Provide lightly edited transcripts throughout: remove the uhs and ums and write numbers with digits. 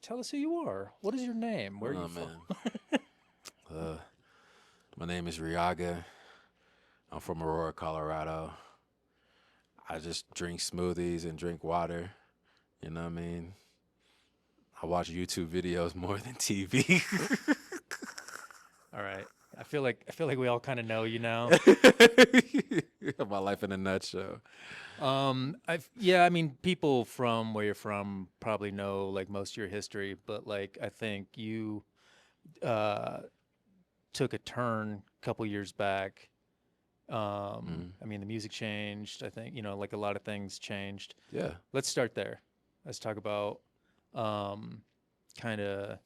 tell us who you are. What is your name? Where are you Oh from? man, uh, my name is Riaga. I'm from Aurora, Colorado. I just drink smoothies and drink water. You know what I mean? I watch YouTube videos more than TV. All right. I feel like we all kind of know you now. My life in a nutshell. Yeah, I mean, people from where you're from probably know like most of your history, but like I think you uh took a turn a couple years back. Mm. I mean, the music changed. I think, like a lot of things changed. Yeah. Let's start there. Let's talk about um kind of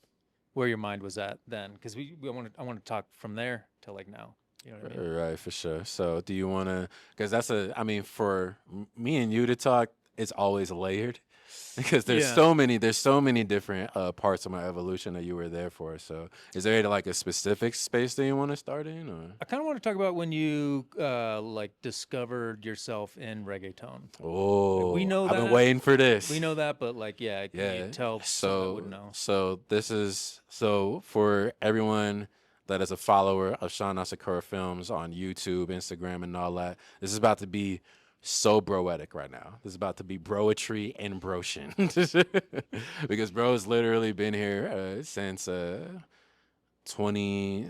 where your mind was at then, because I want to talk from there to like now. You know what I mean? Right, for sure. So, do you want to? Because I mean, for me and you to talk, it's always layered. Because Yeah. there's so many different parts of my evolution that you were there for. So, is there like a specific space that you want to start in, or? I kind of want to talk about when you like discovered yourself in reggaeton. Like we Oh, know I've been that, waiting for this. but like yeah, can you Yeah. tell some that wouldn't So, know? this is so for everyone that is a follower of Sean Asakura Films on YouTube, Instagram, and all that. This is about to be so broetic right now. This is about to be broetry and broshin. Because bro has literally been here since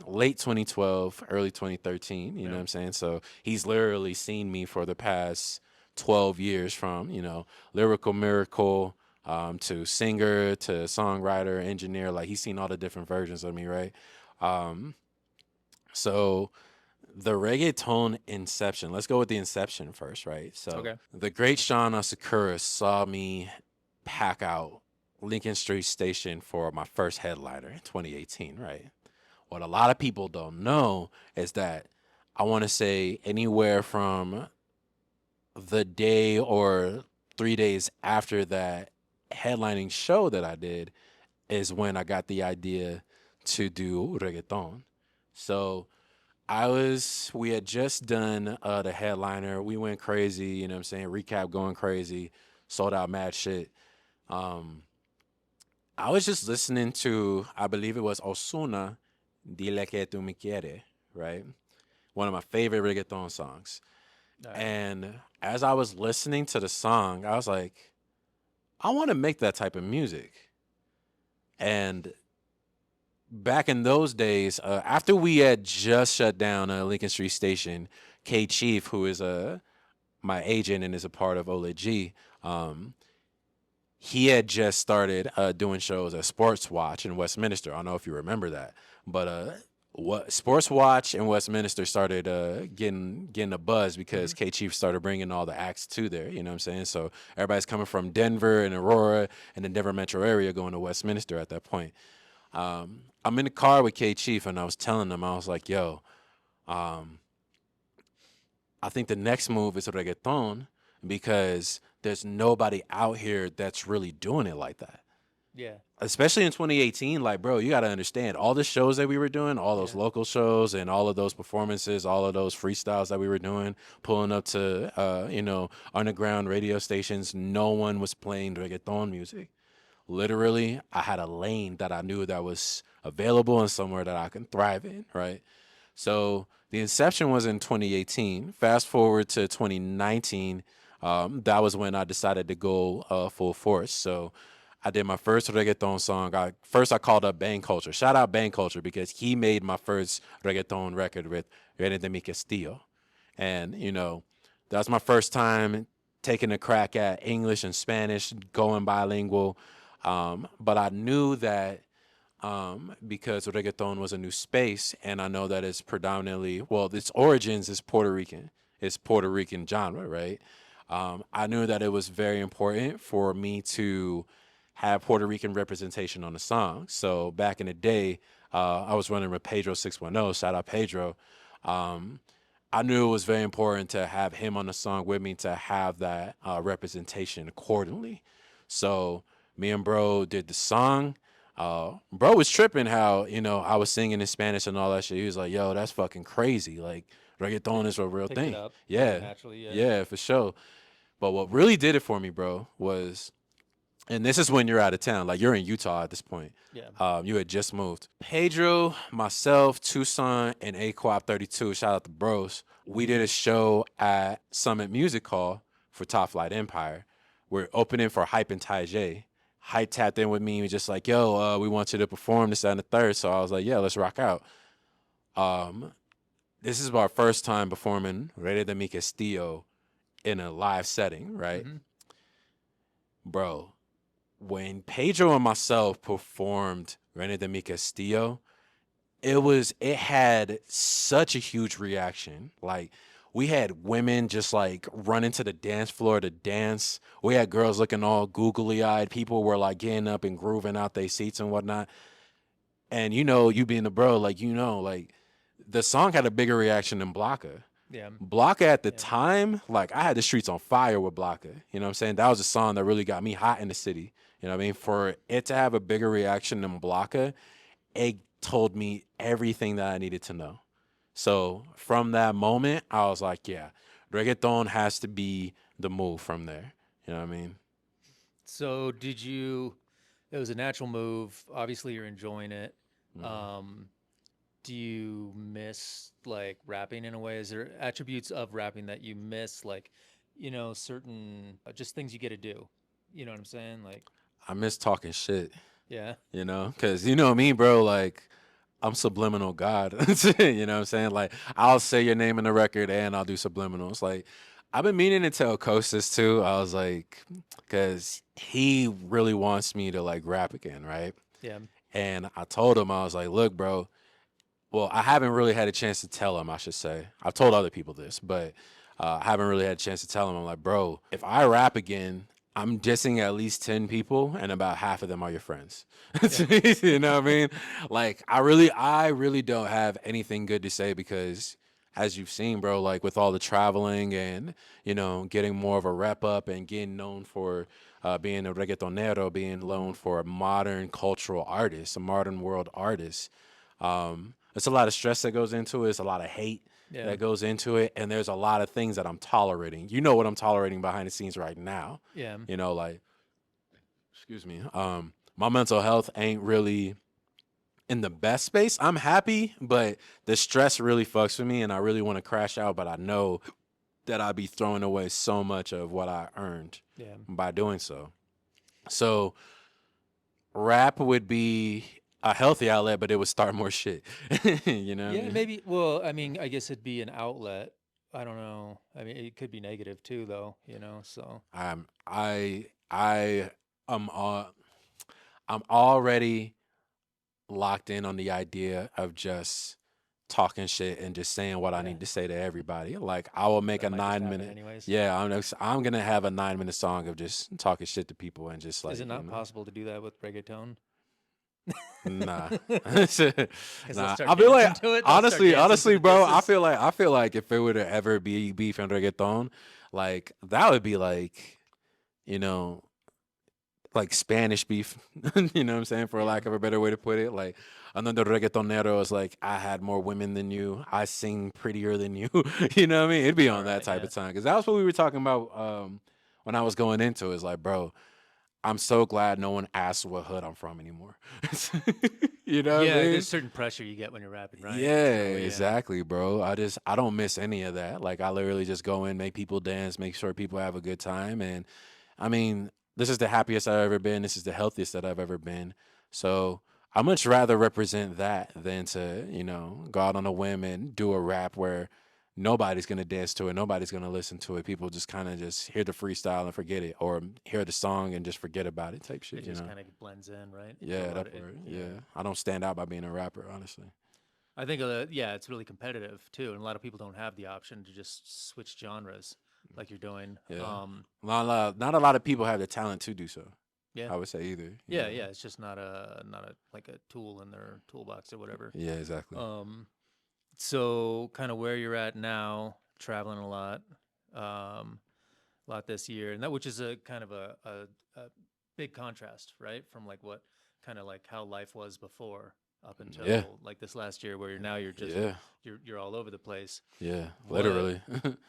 2012, early 2013. You know Yeah. what I'm saying? So he's literally seen me for the past 12 years, from lyrical miracle, to singer, to songwriter, engineer. Like, he's seen all the different versions of me, right? Um, so the reggaeton inception. Let's go with the inception first, right? So Okay. the great Sean Asakura saw me pack out Lincoln Street Station for my first headliner in 2018, right? What a lot of people don't know is that I want to say anywhere from the day or 3 days after that headlining show that I did is when I got the idea to do reggaeton. So we had just done the headliner. We went crazy, you know what I'm saying? Recap going crazy, sold out mad shit. Um, I was just listening to, I believe it was Osuna, Dile que tú me quieres, right? One of my favorite reggaeton songs. All right. And as I was listening to the song, I was like, I want to make that type of music. And back in those days, after we had just shut down Lincoln Street Station, K Chief, who is my agent and is a part of Ole G, um, he had just started doing shows at Sports Watch in Westminster. I don't know if you remember that, but what Sports Watch in Westminster started getting a buzz because Mm-hmm. K Chief started bringing all the acts to there. You know what I'm saying? So everybody's coming from Denver and Aurora and the Denver metro area going to Westminster at that point. I'm in the car with K Chief and I was telling him, I was like, yo, um, I think the next move is reggaeton because there's nobody out here that's really doing it like that. Yeah. Especially in 2018, like, bro, you got to understand all the shows that we were doing, all those Yeah. local shows and all of those performances, all of those freestyles that we were doing, pulling up to, underground radio stations. No one was playing reggaeton music. Literally, I had a lane that I knew that was available and somewhere that I can thrive in, right? So the inception was in 2018. Fast forward to 2019, that was when I decided to go full force. So I did my first reggaeton song. I called up Bang Culture. Shout out Bang Culture because he made my first reggaeton record with Rene de Mi Castillo. And, that was my first time taking a crack at English and Spanish, going bilingual. But I knew that because reggaeton was a new space, and I know that it's predominantly, well, its origins is Puerto Rican. It's Puerto Rican genre, right? I knew that it was very important for me to have Puerto Rican representation on the song. So back in the day, I was running with Pedro 610. Shout out Pedro. Um, I knew it was very important to have him on the song with me to have that representation accordingly. So me and bro did the song. Bro was tripping how, I was singing in Spanish and all that shit. He was like, yo, that's fucking crazy. Like, reggaeton is a real Picked it thing. up like Yeah. naturally. Yeah. Yeah, for sure. But what really did it for me, bro, was And this is when you're out of town. Like you're in Utah at this point. Yeah. You had just moved. Pedro, myself, Tucson, and Aquap 32. Shout out to Bros. We did a show at Summit Music Hall for Top Flight Empire. We're opening for Hype and Tajay. Hype tapped in with me and was just like, yo, we want you to perform this, that, and the third. So I was like, yeah, let's rock out. Um, this is our first time performing Rey de Mi Castillo in a live setting, right? Mm-hmm. Bro, when Pedro and myself performed Reina de Mi Castillo, it had such a huge reaction. Like we had women just like running to the dance floor to dance. We had girls looking all googly eyed. People were like getting up and grooving out their seats and whatnot. And you know, you being the bro, like like the song had a bigger reaction than Blocka. Yeah. Blocka at the Yeah. time, like I had the streets on fire with Blocka. You know what I'm saying? That was a song that really got me hot in the city. You know what I mean? For it to have a bigger reaction than Blocka, it told me everything that I needed to know. So from that moment, I was like, yeah, reggaeton has to be the move from there. You know what I mean? So did you? It was a natural move. Obviously, you're enjoying it. Mhm. Um, do you miss like rapping in a way? Is there attributes of rapping that you miss, like, certain just things you get to do? You know what I'm saying? Like, I miss talking shit, yeah, because you know me, bro. Like, I'm subliminal God. You know what I'm saying? Like, I'll say your name in the record and I'll do subliminals. Like, I've been meaning to tell Kostas too. I was like, because he really wants me to like rap again, right? yeah, And I told him, I was like, look, bro, well, I haven't really had a chance to tell him, I should say. I've told other people this, but I haven't really had a chance to tell him. I'm like, bro, if I rap again, I'm dissing at least 10 people, and about half of them are your friends. yeah, You know what I mean? Like, I really don't have anything good to say because, as you've seen, bro, like with all the traveling and, getting more of a rep up and getting known for being a reggaetonero, being known for a modern cultural artist, a modern world artist. There's a lot of stress that goes into it. There's a lot of hate yeah, that goes into it, and there's a lot of things that I'm tolerating. You know what I'm tolerating behind the scenes right now. yeah, Like, excuse me. My mental health ain't really in the best space. I'm happy, but the stress really fucks with me, and I really want to crash out. But I know that I'd be throwing away so much of what I earned yeah. by doing so. So rap would be a healthy outlet, but it would start more shit. You know what I Yeah, mean? maybe. Well, I mean, I guess it'd be an outlet. I don't know. I mean, it could be negative too, though. So I am I'm already locked in on the idea of just talking shit and just saying what I yeah, need to say to everybody. Like I will make that a might just nine happen minute. anyways. Yeah, I'm gonna have a 9 minute song of just talking shit to people and just Is it like not possible to do that with reggaeton? nah. Because they'll Nah. start I feel like dancing to it. They'll start dancing to honestly, the bro, disses. I feel like if it were to ever be beef and reggaeton, like that would be like, you know, like Spanish beef. You know what I'm saying? For Yeah, lack of a better way to put it. Like another reggaetonero is like, I had more women than you. I sing prettier than you. You know what I mean? It'd be all on that right. type Yeah, of time. Cause that was what we were talking about when I was going into it. It's like, bro, I'm so glad no one asks what hood I'm from anymore. You know what I yeah. There's mean? certain pressure you get when you're rapping, right? Yeah, So yeah, exactly, bro. I don't miss any of that. Like I literally just go in, make people dance, make sure people have a good time. And I mean, this is the happiest I've ever been. This is the healthiest that I've ever been. So I much rather represent that than to, go out on a whim and do a rap where nobody's gonna dance to it, nobody's gonna listen to it. People just kind of just hear the freestyle and forget it, or hear the song and just forget about it, type it shit. just kind of blends in, right? For a Yeah, lot that of it. part. Yeah, Yeah, I don't stand out by being a rapper, honestly. I think yeah, it's really competitive too, and a lot of people don't have the option to just switch genres like you're doing. Yeah, not a lot of people have the talent to do so. Yeah, I would say either. yeah, yeah. It's just not a like a tool in their toolbox or whatever. Yeah, exactly. Um, so kind of where you're at now, traveling um, a lot this year, and that which is a kind of a big contrast, right, from like what kind of like how life was before. up Yeah, until like this last year, where you're just yeah, you're all over the place. yeah. What Literally.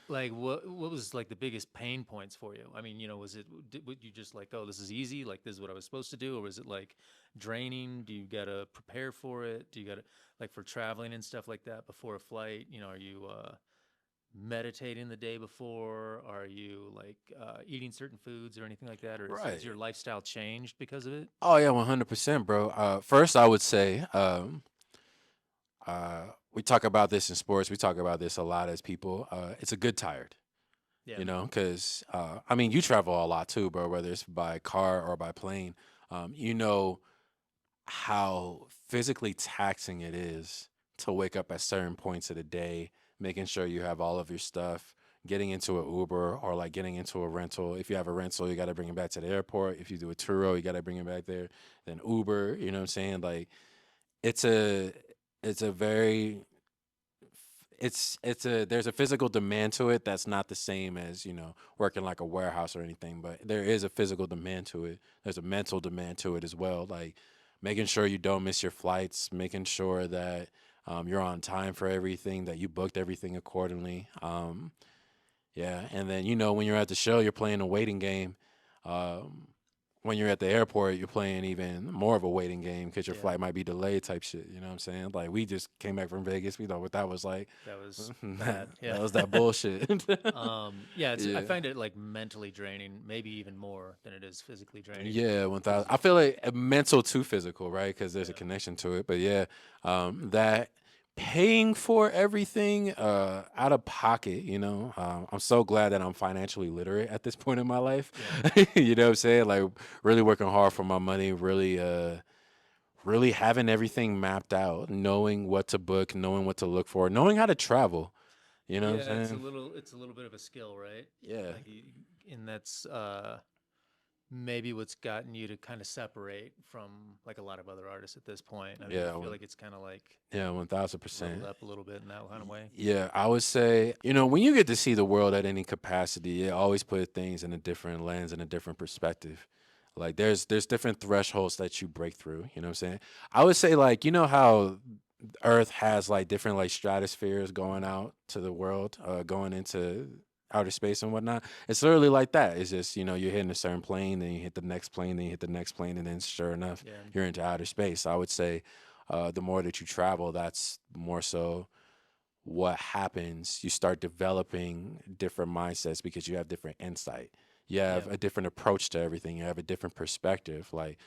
like what was like the biggest pain points for you? I mean, was it would you just like, oh, this is easy, like this is what I was supposed to do, or was it like draining? Do you gotta prepare for it? Do you gotta like for traveling and stuff like that before a flight? Are you meditating the day before? Are you like eating certain foods or anything like that, or has Right. your lifestyle changed because of it? Oh yeah, 100%, bro. First, I would say, we talk about this in sports. We talk about this a lot as people. It's a good tired, Yeah, because I mean, you travel a lot too, bro. Whether it's by car or by plane, you know how physically taxing it is to wake up at certain points of the day, making sure you have all of your stuff, getting into an Uber or like getting into a rental. If you have a rental, you got to bring it back to the airport. If you do a Turo, you got to bring it back there. Then Uber, you know what I'm saying? Like it's a it's a very it's a there's a physical demand to it that's not the same as working like a warehouse or anything, but there is a physical demand to it. There's a mental demand to it as well, like making sure you don't miss your flights, making sure that you're on time for everything, that you booked everything accordingly. Yeah, and then when you're at the show, you're playing a waiting game. um, when you're at the airport, you're playing even more of a waiting game because your yeah, flight might be delayed type shit. You know what I'm saying? Like we just came back from Vegas. We know what that was like. that was that bad. Yeah. was that bullshit. Yeah, I Yeah. find it like mentally draining, maybe even more than it is physically draining. Yeah, 1,000. Because I feel like mental to physical, right? Because there's a yeah, connection to it. But yeah, that paying for everything out of pocket, I'm so glad that I'm financially literate at this point in my life. yeah, You know what I'm saying? Like really working hard for my money, really having everything mapped out, knowing what to book, knowing what to look for, knowing how to travel. You know what yeah. I'm saying? It's a little bit of a skill, right? Yeah. Like, and that's maybe what's gotten you to kind of separate from like a lot of other artists at this point. I mean, you Yeah. feel like it's kind of like Yeah, 1000%. leveled up a little bit in that kind of way. Yeah, I would say, when you get to see the world at any capacity, it always put things in a different lens and a different perspective. Like there's different thresholds that you break through, you know what I'm saying? I would say like, how Earth has like different like stratospheres going Hmm. out to the world, going into outer space and whatnot. It's literally like that. It's just, you're hitting a certain plane, then you hit the next plane, then you hit the next plane, and then sure enough, Yeah, you're into outer space. I would say the more that you travel, that's more so what happens. You start developing different mindsets because you have different insight. You yeah, have a different approach to everything. You have a different perspective. Like,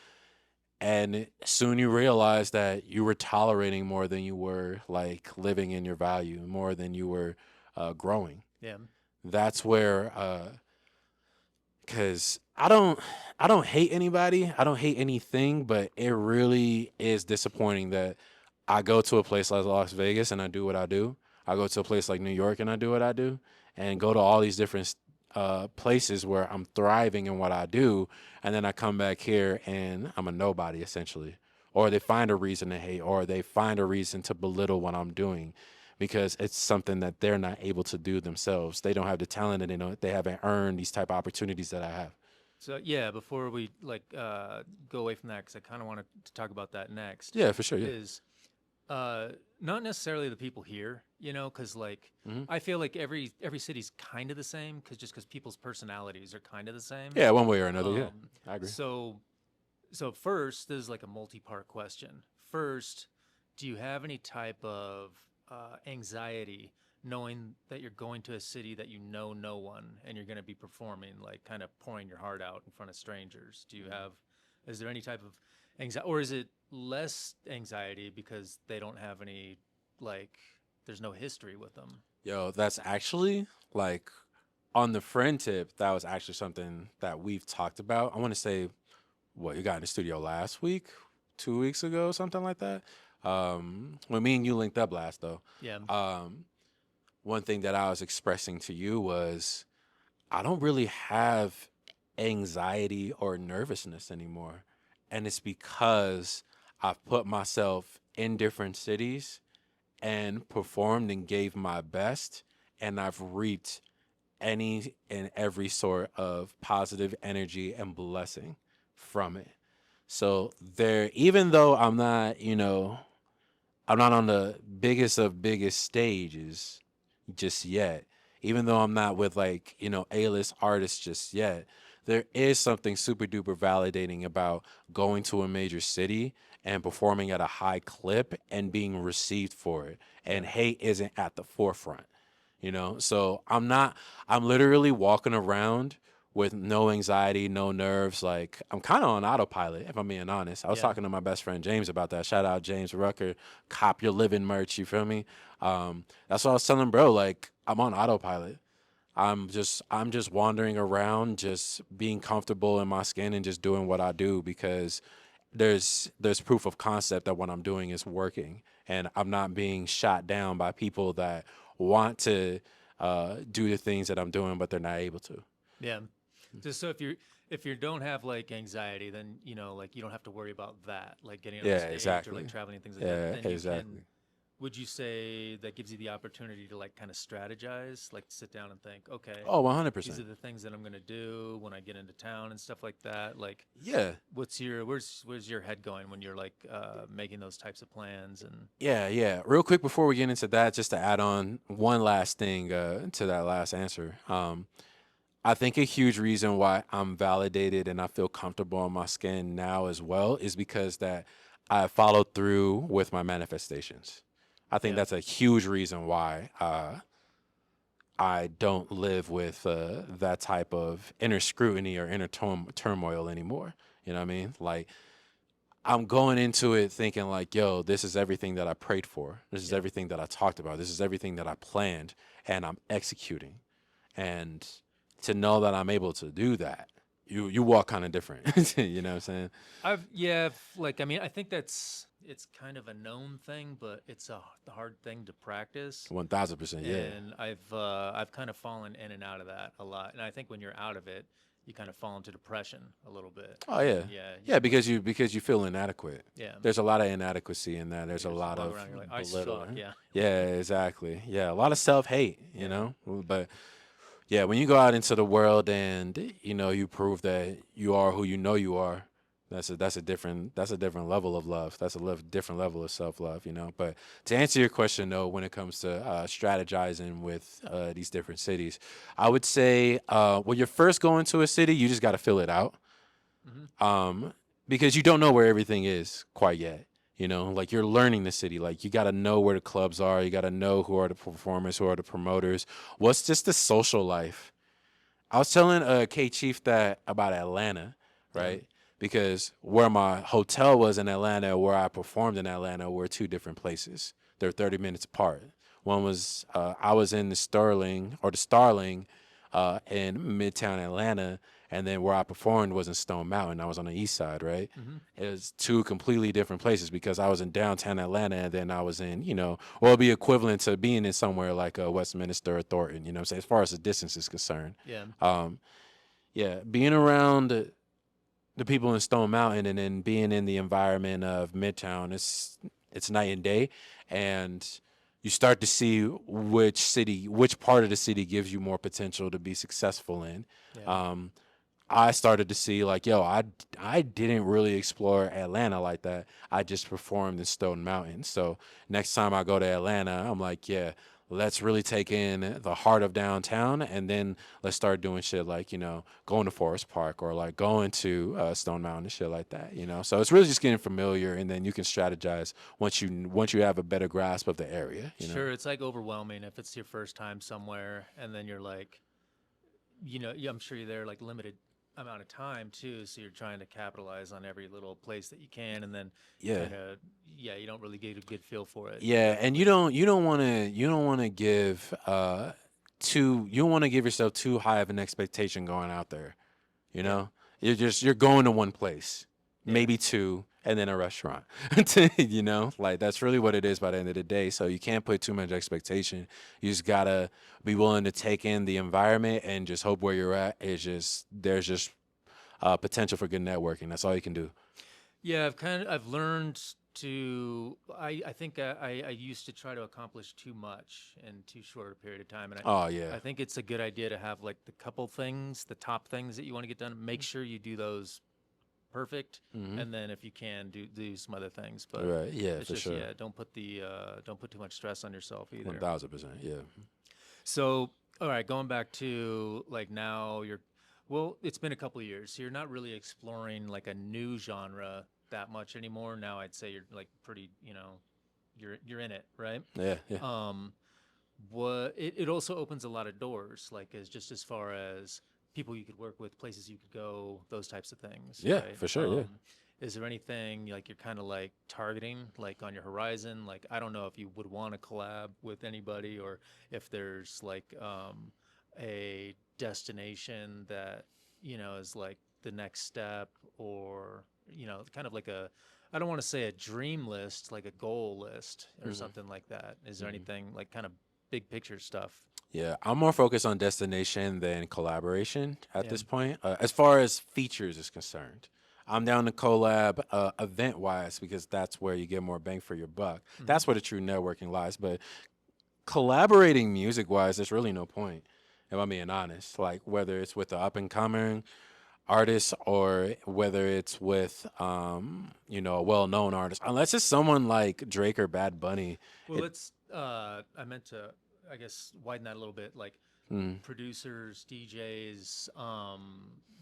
and soon you realize that you were tolerating more than you were like living in your value, more than you were growing. yeah, That's where, cause I don't hate anybody. I don't hate anything, but it really is disappointing that I go to a place like Las Vegas and I do what I do. I go to a place like New York and I do what I do, and go to all these different places where I'm thriving in what I do, and then I come back here and I'm a nobody essentially, or they find a reason to hate, or they find a reason to belittle what I'm doing, because it's something that they're not able to do themselves. They don't have the talent, and they haven't earned these type of opportunities that I have. So yeah, before we like go away from that, because I kind of wanted to talk about that next, Yeah, for sure. Yeah. is uh, not necessarily the people here, because like Hmm. I feel like every city's kind of the same, because people's personalities are kind of the same. Yeah, one way or another. Yeah, Um, I agree. so first, this is like a multi-part question. First, do you have any type of anxiety knowing that you're going to a city that you know no one and you're going to be performing, like kind of pouring your heart out in front of strangers? Is there any type of anxiety, or is it less anxiety because they don't have any, like, there's no history with them? Yo, that's actually like on the friend tip. That was actually something that we've talked about. I want to say what you got in the studio last week, 2 weeks ago, something like that. When me and you linked up last though, Yeah, um, one thing that I was expressing to you was I don't really have anxiety or nervousness anymore. And it's because I've put myself in different cities and performed and gave my best, and I've reaped any and every sort of positive energy and blessing from it. So there, even though I'm not, I'm not on the biggest of biggest stages just yet. Even though I'm not with like, A-list artists just yet, there is something super duper validating about going to a major city and performing at a high clip and being received for it. Yeah. And hate isn't at the forefront. So I'm literally walking around with no anxiety, no nerves. Like, I'm kind of on autopilot, if I'm being honest. I was Yeah. talking to my best friend James about that. Shout out James Rucker, cop your living merch. You feel me? That's what I was telling him, bro. Like, I'm on autopilot. I'm just wandering around, just being comfortable in my skin and just doing what I do because there's proof of concept that what I'm doing is working, and I'm not being shot down by people that want to do the things that I'm doing, but they're not able to. Yeah. Just so if you don't have like anxiety, then like you don't have to worry about that, like getting on Yeah, stage or like exactly. traveling and things like that. Yeah, Then you can. exactly. Would you say that gives you the opportunity to like kind of strategize, like sit down and think, okay, Oh, these are 100%. the things that I'm gonna do when I get into town and stuff like that. Like, Yeah. where's your head going when you're like making those types of plans and Yeah, yeah. Real quick before we get into that, just to add on one last thing to that last answer. I think a huge reason why I'm validated and I feel comfortable in my skin now as well is because that I followed through with my manifestations. I think yeah, that's a huge reason why I don't live with that type of inner scrutiny or inner turmoil anymore. You know what I mean? Like, I'm going into it thinking like, yo, this is everything that I prayed for. This is yeah, everything that I talked about. This is everything that I planned, and I'm executing. And to know that I'm able to do that, you walk kind of different. You know what I'm saying? like I mean, I think it's kind of a known thing, but it's a hard thing to practice. 1000%. Yeah. And I've kind of fallen in and out of that a lot. And I think when you're out of it, you kind of fall into depression a little bit. Oh yeah. And yeah, Yeah, like because you feel inadequate. yeah, There's a lot of inadequacy in that. There's a you just lot walk of around, you're like, I suck. belittling. Yeah, Yeah, exactly. Yeah, a lot of self hate. yeah, But yeah, when you go out into the world and you prove that you are who you know you are, that's a different level of love. That's a different level of self love. But to answer your question though, when it comes to strategizing with these different cities, I would say when you're first going to a city, you just got to fill it out, hmm um, because you don't know where everything is quite yet. Like, you're learning the city. Like, you got to know where the clubs are. You got to know who are the performers, who are the promoters. What's just the social life? I was telling K Chief that about Atlanta, yeah, right? Because where my hotel was in Atlanta, where I performed in Atlanta, were two different places. They're 30 minutes apart. One was I was in the Starling in Midtown Atlanta, and then where I performed was in Stone Mountain. I was on the east side, right? hmm It was two completely different places because I was in downtown Atlanta, and then I was in, well, it'd be equivalent to being in somewhere like Westminster or Thornton, what I'm saying, as far as the distance is concerned. yeah, Um, yeah, being around the people in Stone Mountain and then being in the environment of Midtown, it's night and day, and you start to see which part of the city gives you more potential to be successful in. yeah, Um, I started to see like, yo, I didn't really explore Atlanta like that. I just performed in Stone Mountain. So next time I go to Atlanta, I'm like, yeah, let's really take in the heart of downtown, and then let's start doing shit like, going to Forest Park or like going to Stone Mountain and shit like that. So it's really just getting familiar, and then you can strategize once you have a better grasp of the area. sure. It's like overwhelming if it's your first time somewhere, and then you're like, yeah, I'm sure you're there like limited amount of time too, so you're trying to capitalize on every little place that you can, and then Yeah. kind of yeah, you don't really get a good feel for it Yeah, and you definitely. don't you don't want to you don't want to give too you don't want to give yourself too high of an expectation going out there. You Yeah, know, you're going to one place, yeah, maybe two, and then a restaurant. Like, that's really what it is by the end of the day. So you can't put too much expectation. You just gotta be willing to take in the environment and just hope where you're at is just there's just potential for good networking. That's all you can do. yeah. I've learned to I think I used to try to accomplish too much in too short a period of time, and Oh yeah. I think it's a good idea to have like the couple things, the top things that you want to get done. Make sure you do those perfect, Hmm. and then if you can do some other things. But Right. Yeah, it's for just, sure. yeah, don't put too much stress on yourself One either. thousand percent. Yeah. So, all right, going back to like now you're, well, it's been a couple of years, so you're not really exploring like a new genre that much anymore. Now I'd say you're like pretty, you're in it, right? Yeah. Yeah. Um, what it also opens a lot of doors, like as just as far as people you could work with, places you could go, those types of things, Yeah. right? For sure. Yeah. Is there anything like you're kind of like targeting, like on your horizon? Like I don't know if you would want to collab with anybody, or if there's like a destination that is like the next step, or kind of like a, I don't want to say a dream list, like a goal list or Hmm. something like that. Is there Hmm. anything like kind of big picture stuff? Yeah, I'm more focused on destination than collaboration at Yeah. this point. As far as features is concerned, I'm down to collab event wise because that's where you get more bang for your buck. Hmm. That's where the true networking lies. But collaborating music wise, there's really no point. If I'm being honest, like whether it's with the up and coming artist or whether it's with a well known artist, unless it's someone like Drake or Bad Bunny. Well, It let's. I meant to, I guess, widen that a little bit. Like mm, producers, DJs,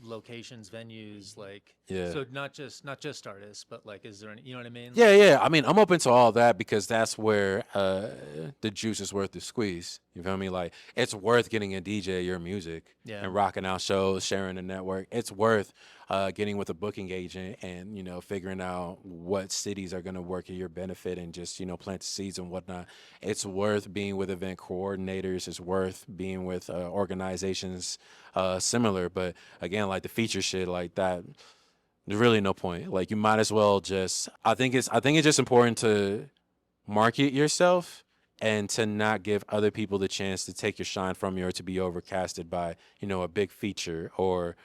locations, venues. Like yeah. so, not just artists, but like, is there any? You know what I mean? Yeah, yeah. I mean, I'm open to all that because that's where the juice is worth the squeeze. You feel me? Like, it's worth getting a DJ your music Yeah. and rocking out shows, sharing the network. It's worth getting with a booking agent and figuring out what cities are going to work in your benefit and just plant the seeds and whatnot. It's worth being with event coordinators. It's worth being with organizations similar. But again, like the feature shit like that. There's really no point. Like you might as well just. I think it's just important to market yourself and to not give other people the chance to take your shine from you or to be overcasted by a big feature or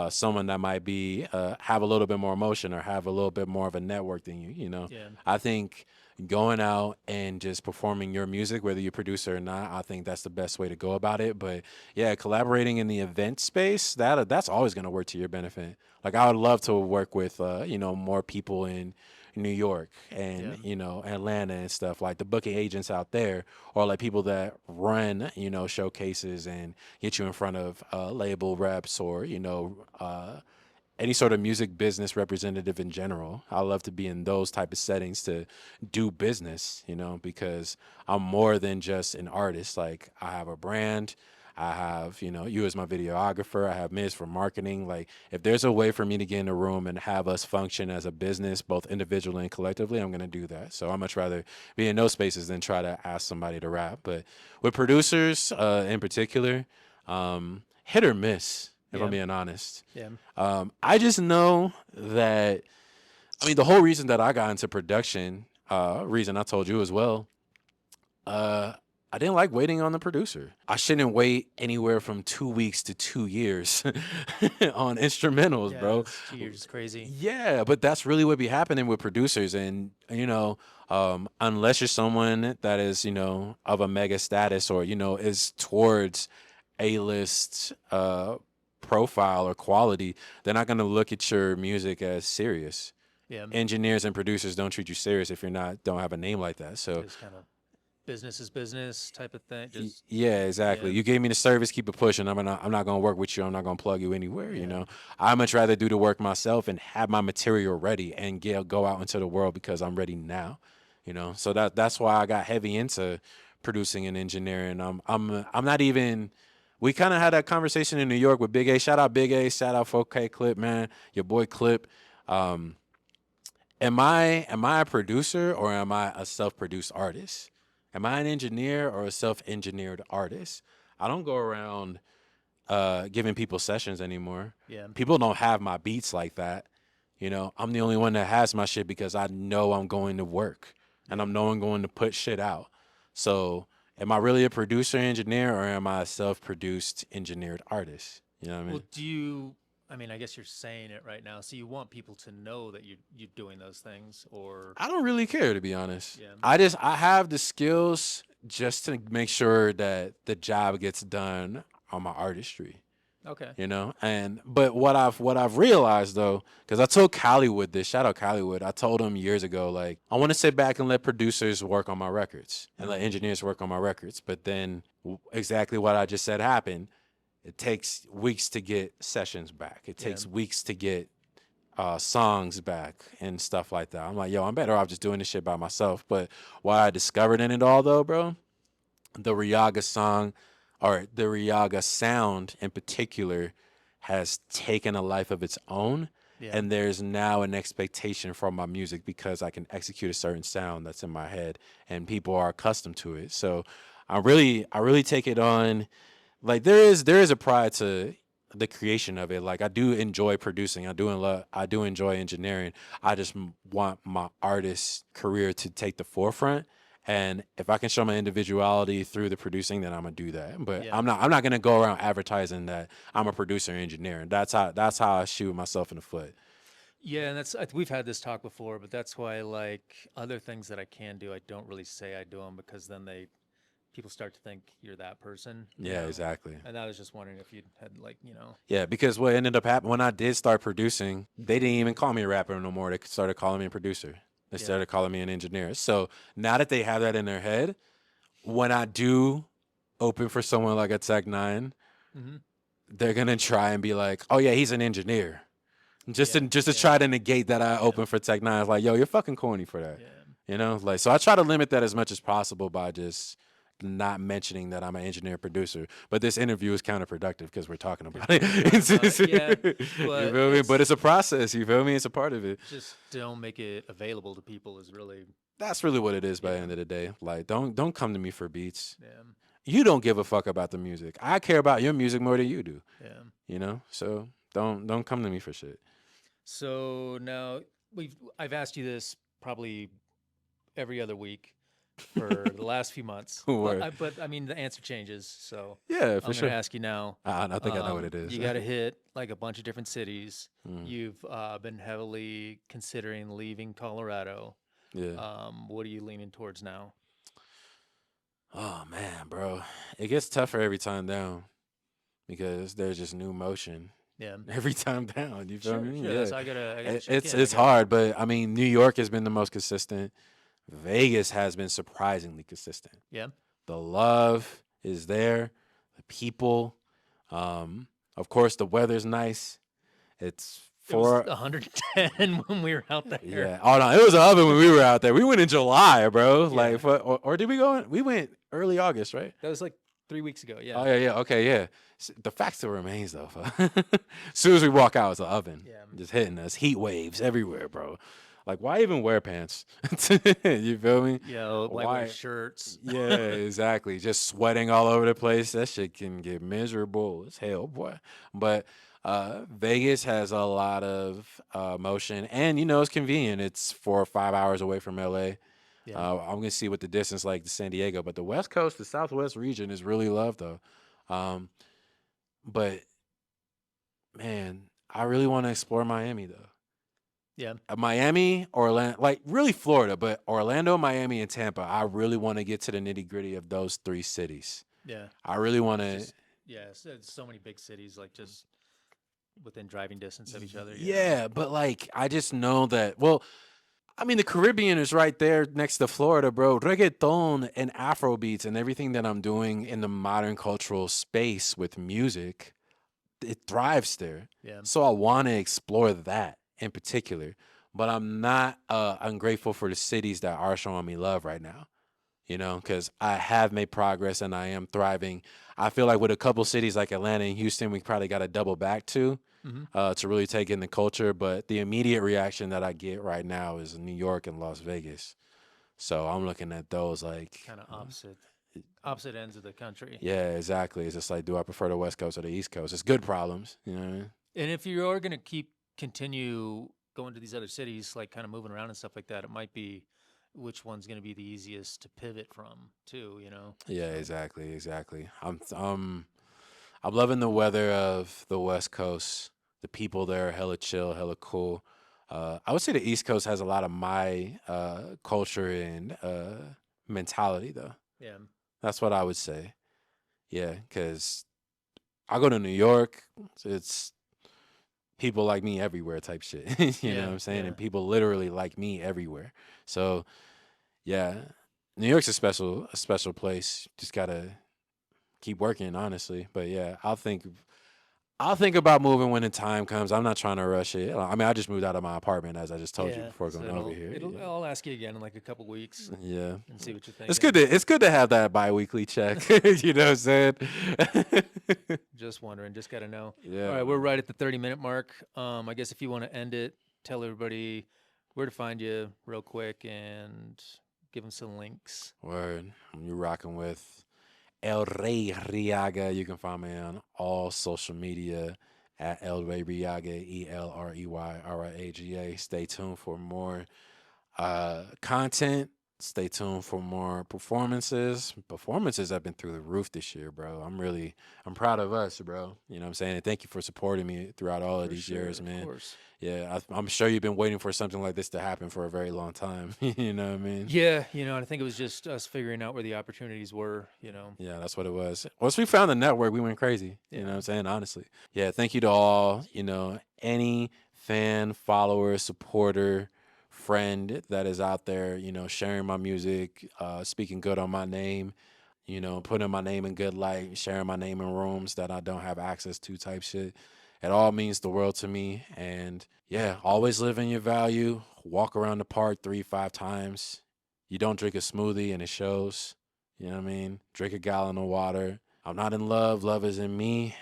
someone that might be have a little bit more emotion or have a little bit more of a network than you. Yeah. I think going out and just performing your music, whether you produce it or not, I think that's the best way to go about it. But yeah, collaborating in the event space, that's always going to work to your benefit. Like I would love to work with more people in New York Yeah. and Atlanta and stuff, like the booking agents out there, or like people that run showcases and get you in front of label reps or any sort of music business representative in general. I love to be in those type of settings to do business, because I'm more than just an artist. Like I have a brand. I have, you as my videographer. I have Miz for marketing. Like, if there's a way for me to get in a room and have us function as a business, both individually and collectively, I'm going to do that. So I much rather be in those spaces than try to ask somebody to rap. But with producers in particular, hit or miss, if I'm Yeah. being honest. Yeah. I just know that, I mean, the whole reason that I got into production, reason I told you as well, uh, I didn't like waiting on the producer. I shouldn't wait anywhere from 2 weeks to 2 years on instrumentals, Yeah. bro. It's 2 years is crazy. Yeah, but that's really what be happening with producers. And, unless you're someone that is, of a mega status or, is towards A-list profile or quality, they're not going to look at your music as serious. Yeah. Engineers and producers don't treat you serious if you're not don't have a name like that. So Just kind of business is business type of thing. Just yeah, exactly. yeah. You gave me the service, keep it pushing. I'm not gonna work with you. I'm not gonna plug you anywhere. Yeah. I much rather do the work myself and have my material ready and go out into the world because I'm ready now. So that's why I got heavy into producing and engineering. I'm not even. We kind of had that conversation in New York with Big A. Shout out Big A. Shout out 4K Clip, man. Your boy Clip. Um, am I a producer or am I a self-produced artist? Am I an engineer or a self-engineered artist? I don't go around giving people sessions anymore. Yeah. People don't have my beats like that. I'm the only one that has my shit because I know I'm going to work and Yeah. I'm going to put shit out. So, am I really a producer engineer or am I a self-produced engineered artist? You know what I Well, mean? do you? I mean, I guess you're saying it right now. So you want people to know that you're doing those things, or I don't really care to be honest. yeah, I have the skills just to make sure that the job gets done on my artistry. Okay. And but what I've realized though, because I told Collywood this, shout out Collywood, I told him years ago, like, I want to sit back and let producers work on my records and let engineers work on my records. But then exactly what I just said happened. It takes weeks to get sessions back. It Yeah. takes weeks to get songs back and stuff like that. I'm like, yo, I'm better off just doing this shit by myself. But what I discovered in it all though, bro, the Riaga song or the Riaga sound in particular has taken a life of its own. Yeah. And there's now an expectation from my music because I can execute a certain sound that's in my head and people are accustomed to it. So I really take it on. Like there is a pride to the creation of it. Like I do enjoy producing. I do enjoy engineering. I just want my artist career to take the forefront. And if I can show my individuality through the producing, then I'm gonna do that. But Yeah. I'm not gonna go around advertising that I'm a producer and engineer. And that's how I shoot myself in the foot. Yeah, and we've had this talk before, but that's why like other things that I can do, I don't really say I do them because then people start to think you're that person, you Yeah, know. exactly. And I was just wondering if you had like, you know. Yeah, because what ended up happening when I did start producing, they didn't even call me a rapper no more. They started calling me a producer. They Yeah. started calling me an engineer. So now that they have that in their head, when I do open for someone like a Tech Nine, Mm-hmm. they're gonna try and be like, "Oh yeah, he's an engineer," just Yeah. to just to Yeah. try to negate that I Yeah. open for Tech Nine. It's like, yo, you're fucking corny for that. Yeah. Like, so I try to limit that as much as possible by just not mentioning that I'm an engineer producer. But this interview is counterproductive because we're talking about it. We're talking about it. Yeah. You But feel me? But it's it's a process. You feel me? It's a part of it. just don't make it available to people is really, That's really what it is by the yeah. end of the day. Like, don't come to me for beats. Yeah. You don't give a fuck about the music. I care about your music more than you do. Yeah. So don't come to me for shit. So now I've asked you this probably every other week for the last few months. Word. But I mean the answer changes, so Yeah, for I'm going to sure. ask you now. I think I know what it is. You got to hit like a bunch of different cities. Mm, You've been heavily considering leaving Colorado. yeah. What are you leaning towards now? Oh man, bro, it gets tougher every time down because there's just new motion Yeah. every time down. You feel Sure, me? sure. Yeah, I gotta check it's in. I it's got hard, but I mean, New York has been the most consistent. Vegas has been surprisingly consistent. yeah. The love is there, the people. Of course, the weather's nice. It's It was four. 110 when we were out there. Yeah. Oh no, it was an oven when we were out there. We went in July, bro. Yeah. Like, or did we go? We went early August, right? That was like 3 weeks ago. Yeah. Oh yeah. Okay, yeah. The fact still remains though. As soon as we walk out, it's an oven, Yeah. just hitting us. Heat waves everywhere, bro. Like, why even wear pants? You feel me? Yeah. Like Why? with shirts. Yeah, exactly. Just sweating all over the place. That shit can get miserable as hell, boy. But Vegas has a lot of motion, and it's convenient. It's 4 or 5 hours away from LA. Yeah. I'm gonna see what the distance like to San Diego, but the West Coast, the Southwest region is really loved though. Um, but man, I really want to explore Miami though. Yeah. Miami, Orlando, like really Florida, but Orlando, Miami, and Tampa. I really want to get to the nitty gritty of those three cities. Yeah. I really want to. Just, yeah. It's so many big cities, like just within driving distance of each other. Yeah, but like I just know that. Well, I mean, the Caribbean is right there next to Florida, bro. Reggaeton and Afro beats and everything that I'm doing in the modern cultural space with music, it thrives there. Yeah. So I want to explore that in particular. But I'm not ungrateful for the cities that are showing me love right now. Because I have made progress and I am thriving. I feel like with a couple cities like Atlanta and Houston, we probably got to double back to really take in the culture. But the immediate reaction that I get right now is New York and Las Vegas. So I'm looking at those like Kind of opposite ends of the country. yeah, exactly. It's just like, do I prefer the West Coast or the East Coast? It's good problems, you know what I mean? And if you are going to continue going to these other cities, like kind of moving around and stuff like that, it might be which one's going to be the easiest to pivot from, too. Yeah, So, exactly. I'm loving the weather of the West Coast. The people there are hella chill, hella cool. I would say the East Coast has a lot of my culture and mentality, though. yeah. That's what I would say. Yeah, because I go to New York, it's people like me everywhere type shit. You know Yeah, what I'm saying? yeah. And people literally like me everywhere. So yeah, New York's a special place. Just gotta keep working, honestly. But yeah, I'll think about moving when the time comes. I'm not trying to rush it. I mean, I just moved out of my apartment, as I just told you Yeah. before So going over here. it'll I'll ask you again in like a couple weeks Yeah, and see what you're it's thinking. it's good to have that biweekly check. You know what I'm saying? Just wondering, just got to know. All Yeah, right, we're man. right at the 30-minute mark. I guess if you want to end it, tell everybody where to find you real quick and give them some links. Word. You're rocking with El Rey Riaga. You can find me on all social media at El Rey Riaga, ELREYRIAGA. Stay tuned for more content. Stay tuned for more performances. Performances have been through the roof this year, bro. I'm proud of us, bro. You know what I'm saying? And thank you for supporting me throughout all of For these sure, years, of man. course. Yeah, I'm sure you've been waiting for something like this to happen for a very long time. You know what I mean? Yeah, I think it was just us figuring out where the opportunities were. Yeah, that's what it was. Once we found the network, we went crazy. You know what Yeah. I'm saying? Honestly. Yeah, thank you to all, any fan, follower, supporter, friend that is out there, sharing my music, speaking good on my name, putting my name in good light, sharing my name in rooms that I don't have access to type shit. It all means the world to me. And yeah, always live in your value. Walk around the park 3, 5 times. You don't drink a smoothie and it shows. You know what I mean? Drink a gallon of water. I'm not in love. Love is in me.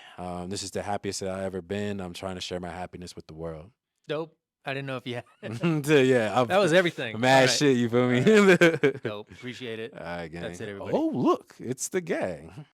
This is the happiest that I've ever been. I'm trying to share my happiness with the world. Dope. I didn't know if you had. So, yeah, That was everything. I'm All mad right. shit. You feel All me? right. All Dope. Appreciate it. right, That's gang. it, everybody. Oh, look, it's the gang.